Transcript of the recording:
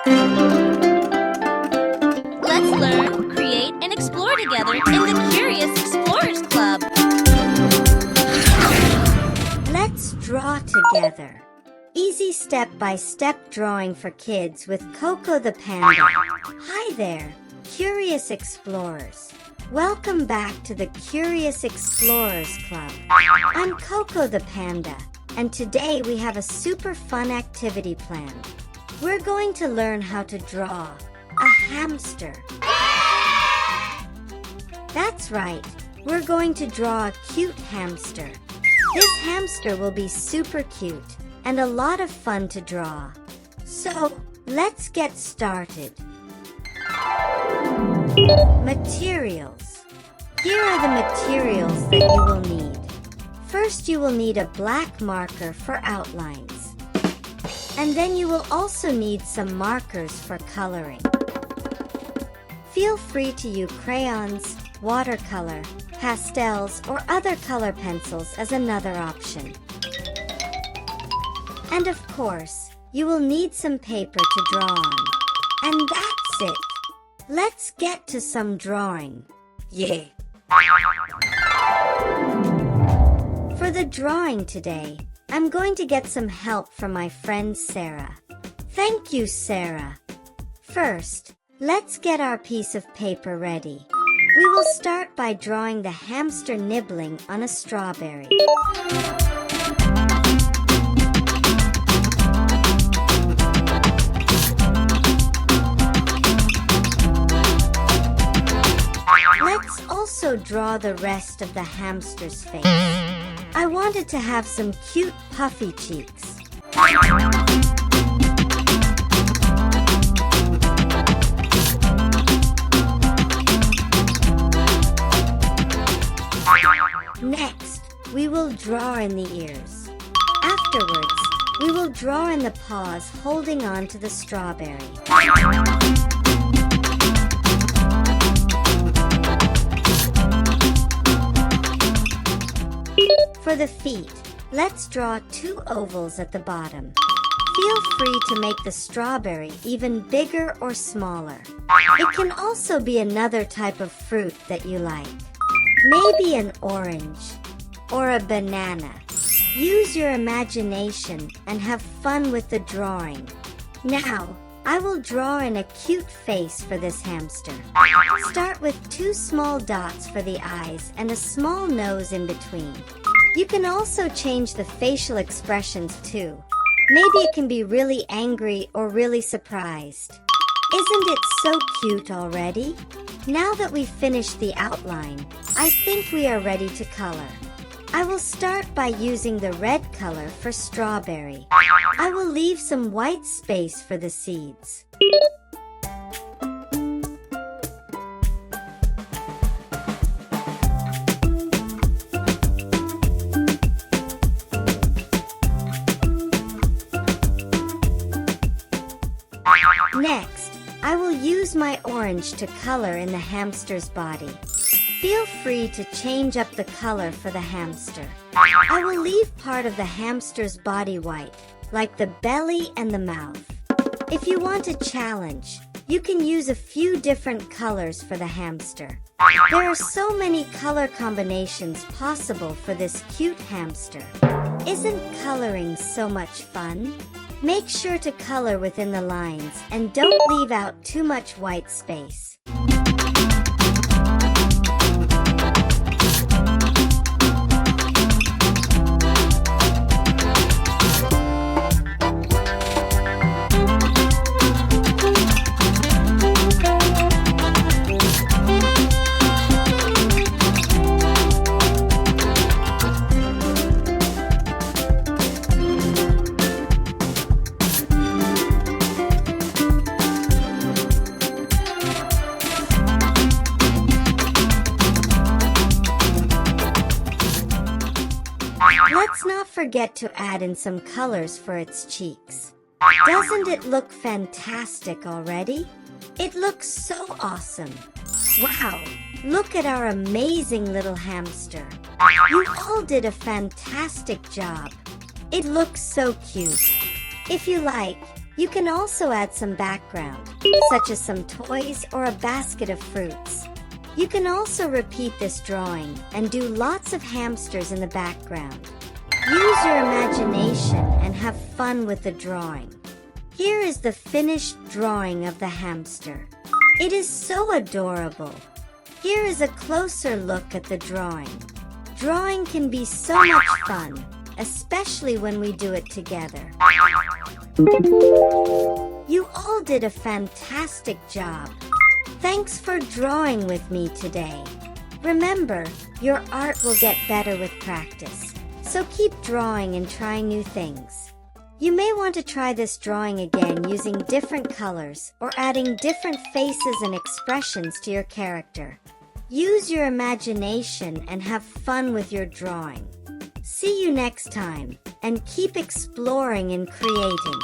Let's learn, create, and explore together in the Curious Explorers Club. Let's draw together. Easy step-by-step drawing for kids with Coco the Panda. Hi there, Curious Explorers. Welcome back to the Curious Explorers Club. I'm Coco the Panda, and today we have a super fun activity planned. We're going to learn how to draw a hamster. That's right, we're going to draw a cute hamster. This hamster will be super cute and a lot of fun to draw. So, let's get started. Materials. Here are the materials that you will need. First, you will need a black marker for outlines. And then you will also need some markers for coloring. Feel free to use crayons, watercolor, pastels, or other color pencils as another option. And of course, you will need some paper to draw on. And that's it. Let's get to some drawing. Yeah! For the drawing today, I'm going to get some help from my friend Sarah. Thank you, Sarah. First, let's get our piece of paper ready. We will start by drawing the hamster nibbling on a strawberry. Let's also draw the rest of the hamster's face. I wanted to have some cute puffy cheeks. Next, we will draw in the ears. Afterwards, we will draw in the paws holding on to the strawberry. For the feet, let's draw 2 ovals at the bottom. Feel free to make the strawberry even bigger or smaller. It can also be another type of fruit that you like. Maybe an orange or a banana. Use your imagination and have fun with the drawing. Now, I will draw in a cute face for this hamster. Start with 2 small dots for the eyes and a small nose in between. You can also change the facial expressions too. Maybe it can be really angry or really surprised. Isn't it so cute already? Now that we've finished the outline, I think we are ready to color. I will start by using the red color for strawberry. I will leave some white space for the seeds. Next, I will use my orange to color in the hamster's body. Feel free to change up the color for the hamster. I will leave part of the hamster's body white, like the belly and the mouth. If you want a challenge, you can use a few different colors for the hamster. There are so many color combinations possible for this cute hamster. Isn't coloring so much fun? Make sure to color within the lines and don't leave out too much white space. Let's not forget to add in some colors for its cheeks. Doesn't it look fantastic already? It looks so awesome. Wow, look at our amazing little hamster. You all did a fantastic job. It looks so cute. If you like, You can also add some background, such as some toys or a basket of fruits. You can also repeat this drawing and do lots of hamsters in the background. Use your imagination and have fun with the drawing. Here is the finished drawing of the hamster. It is so adorable. Here is a closer look at the drawing. Drawing can be so much fun, especially when we do it together. You all did a fantastic job. Thanks for drawing with me today. Remember, your art will get better with practice, so keep drawing and trying new things. You may want to try this drawing again using different colors or adding different faces and expressions to your character. Use your imagination and have fun with your drawing. See you next time, and keep exploring and creating.